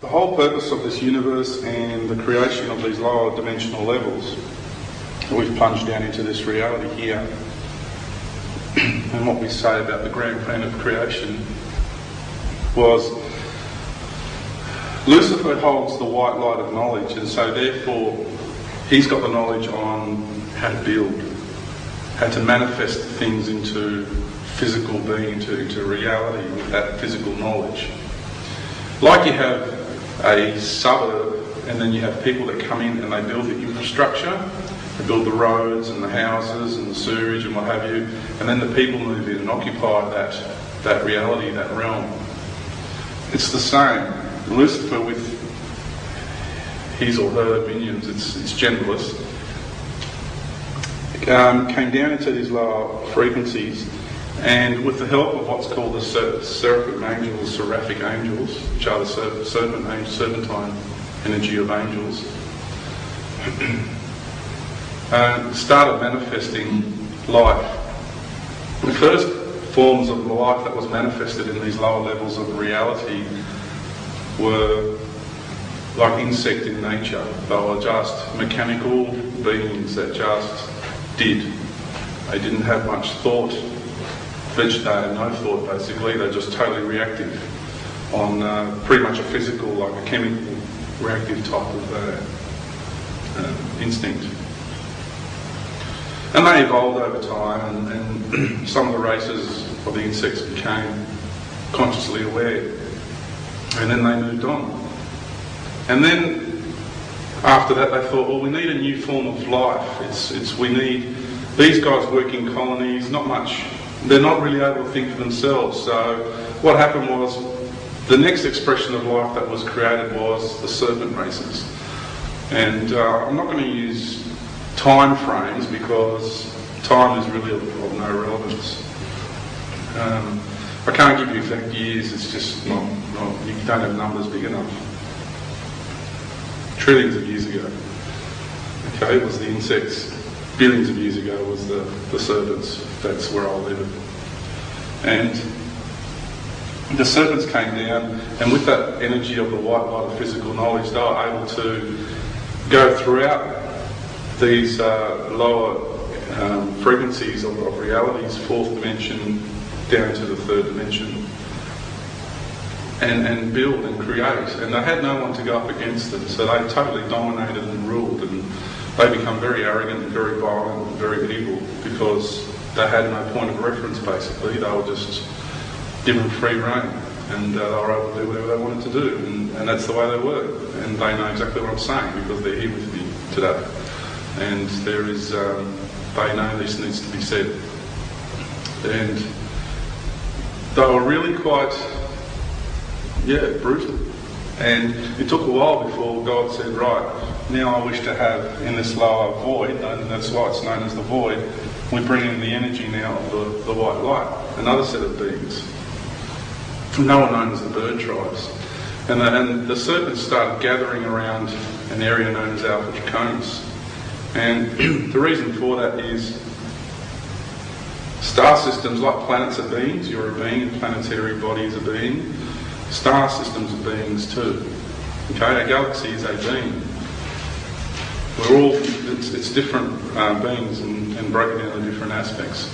The whole purpose of this universe and the creation of these lower dimensional levels, we've plunged down into this reality here. And what we say about the grand plan of creation was Lucifer holds the white light of knowledge, and so therefore he's got the knowledge on how to build, how to manifest things into physical being, into reality with that physical knowledge. Like you have a suburb, and then you have people that come in and they build the infrastructure, they build the roads and the houses and the sewerage and what have you, and then the people move in and occupy that reality, that realm. It's the same. Lucifer with his or her minions, it's genderless, came down into these lower frequencies, and with the help of what's called the seraphic angels, seraphic angels, which are the serpentine energy of angels, started manifesting life. The first forms of life that was manifested in these lower levels of reality were like insect in nature. They were just mechanical beings that just did. They didn't have much thought. They had no thought basically. They're just totally reactive on pretty much a physical, like a chemical reactive type of instinct. And they evolved over time, and some of the races of the insects became consciously aware, and then they moved on. And then after that they thought, well, we need a new form of life. We need, these guys work in colonies, not much, they're not really able to think for themselves. So what happened was, the next expression of life that was created was the serpent races. And I'm not going to use time frames because time is really of no relevance. I can't give you exact years, it's just not, you don't have numbers big enough. Trillions of years ago. Okay, it was the insects. Billions of years ago was the serpents. That's where I live. And the serpents came down, and with that energy of the white light of physical knowledge, they were able to go throughout these lower frequencies of realities, fourth dimension down to the third dimension, and build and create. And they had no one to go up against them, so they totally dominated and ruled, and they become very arrogant and very violent and very evil because they had no point of reference basically. They were just given free rein, and they were able to do whatever they wanted to do, and that's the way they were. And they know exactly what I'm saying because they're here with me today. And there is, they know this needs to be said. And they were really quite, brutal. And it took a while before God said, right, now I wish to have in this lower void, and that's why it's known as the void, we bring in the energy now of the white light, another set of beings. No one known as the bird tribes. And the serpents started gathering around an area known as Alpha Draconis. And the reason for that is star systems, like planets are beings, you're a being, and planetary bodies are being. Star systems are beings too. Okay, a galaxy is a being. We're all, it's different beings and broken down into different aspects.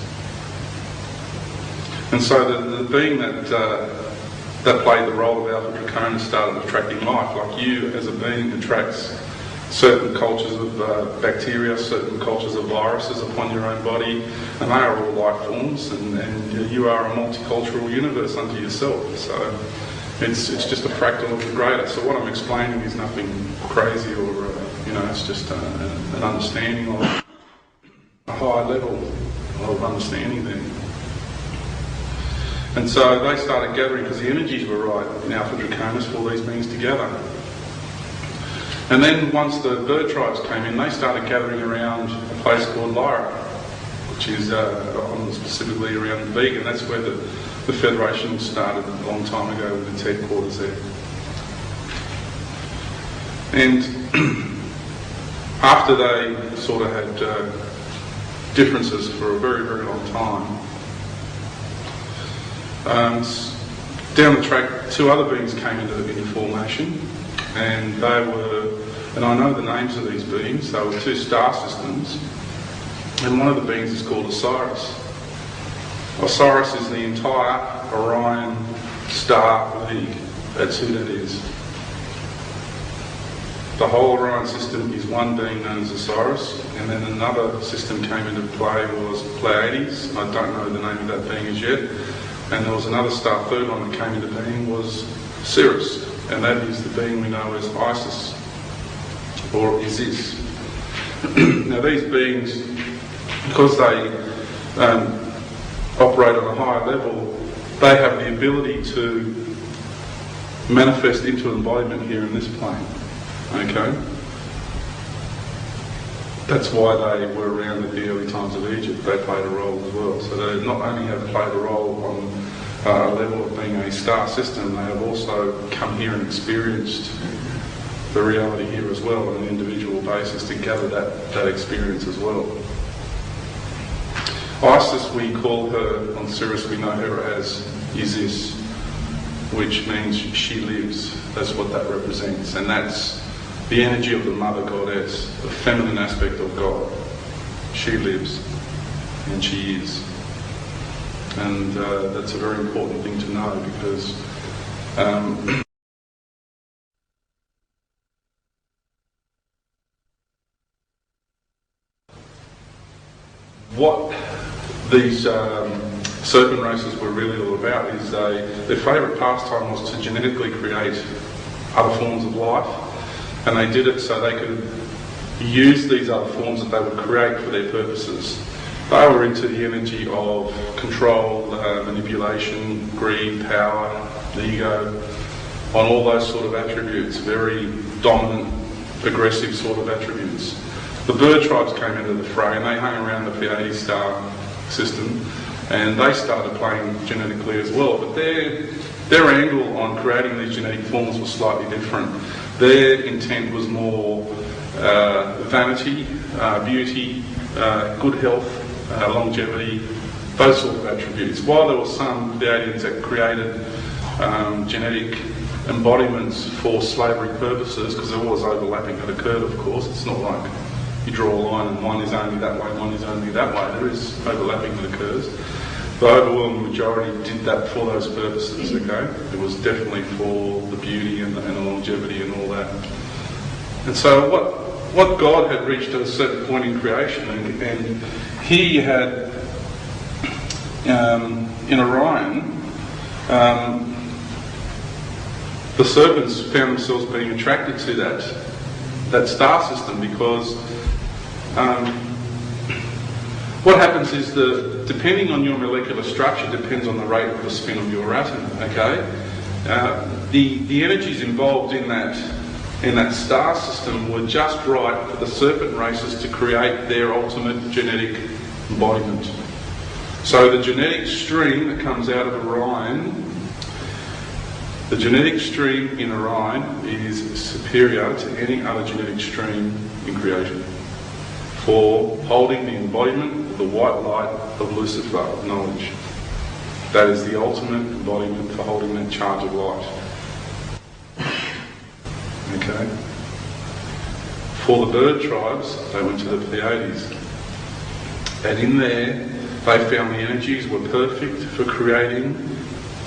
And so the being that played the role of Alpha Draconis started attracting life, like you as a being attracts certain cultures of bacteria, certain cultures of viruses upon your own body, and they are all life forms, and you are a multicultural universe unto yourself. So it's just a fractal of the greater. So what I'm explaining is nothing crazy or, it's just an understanding of a high level of understanding there. And so they started gathering because the energies were right in Alpha Draconis for all these beings together. And then once the bird tribes came in, they started gathering around a place called Lyra, which is specifically around the vegan. That's where the Federation started a long time ago with its headquarters there. And after they sort of had differences for a very, very long time, down the track, two other beings came into formation. and they were, and I know the names of these beings, they were two star systems, and one of the beings is called Osiris. Osiris is the entire Orion star league. That's who that is. The whole Orion system is one being known as Osiris, and then another system came into play was Pleiades. I don't know the name of that being as yet. And there was another star, third one that came into being was Sirius, and that is the being we know as Isis, or Isis. Now these beings, because they operate on a higher level, they have the ability to manifest into embodiment here in this plane. Okay? That's why they were around at the early times of Egypt. They played a role as well. So they not only have played a role on a level of being a star system, they have also come here and experienced the reality here as well on an individual basis to gather that experience as well. Isis, we call her, on Sirius we know her as Isis, which means she lives. That's what that represents, and that's the energy of the mother goddess, the feminine aspect of God. She lives, and she is. And that's a very important thing to know, because what these serpent races were really all about is their favourite pastime was to genetically create other forms of life, and they did it so they could use these other forms that they would create for their purposes. They were into the energy of control, manipulation, greed, power, ego, on all those sort of attributes, very dominant, aggressive sort of attributes. The bird tribes came into the fray, and they hung around the Pleiades star system, and they started playing genetically as well. But their angle on creating these genetic forms was slightly different. Their intent was more vanity, beauty, good health, longevity, those sort of attributes. While there were some Pleiadians that created genetic embodiments for slavery purposes, because there was overlapping that occurred, of course. It's not like you draw a line and one is only that way, one is only that way. There is overlapping that occurs. The overwhelming majority did that for those purposes, okay? It was definitely for the beauty and the longevity and all that. And so what God had reached at a certain point in creation, and he had, in Orion, the serpents found themselves being attracted to that star system, because what happens is that depending on your molecular structure depends on the rate of the spin of your atom, okay? The energies involved in that star system were just right for the serpent races to create their ultimate genetic embodiment. So the genetic stream that comes out of Orion, the genetic stream in Orion is superior to any other genetic stream in creation for holding the embodiment of the white light of Lucifer, of knowledge. That is the ultimate embodiment for holding that charge of light. Okay? For the bird tribes, they went to the Pleiades. And in there, they found the energies were perfect for creating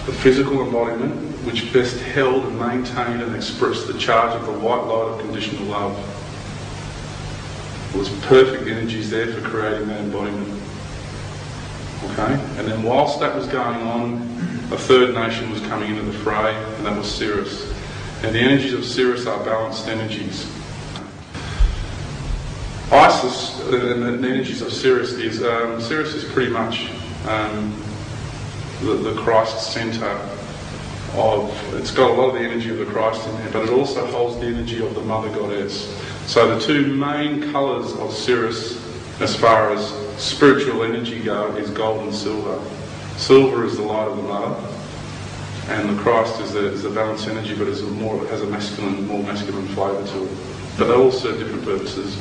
the physical embodiment which best held and maintained and expressed the charge of the white light of conditional love. There was perfect energies there for creating that embodiment. Okay? And then whilst that was going on, a third nation was coming into the fray, and that was Sirius. And the energies of Sirius are balanced energies. Isis, and the energies of Sirius is pretty much the Christ centre of, it's got a lot of the energy of the Christ in there, but it also holds the energy of the Mother Goddess. So the two main colours of Sirius, as far as spiritual energy go, is gold and silver. Silver is the light of the Mother, and the Christ is the balanced energy, but it has a more masculine flavour to it. But they all serve different purposes.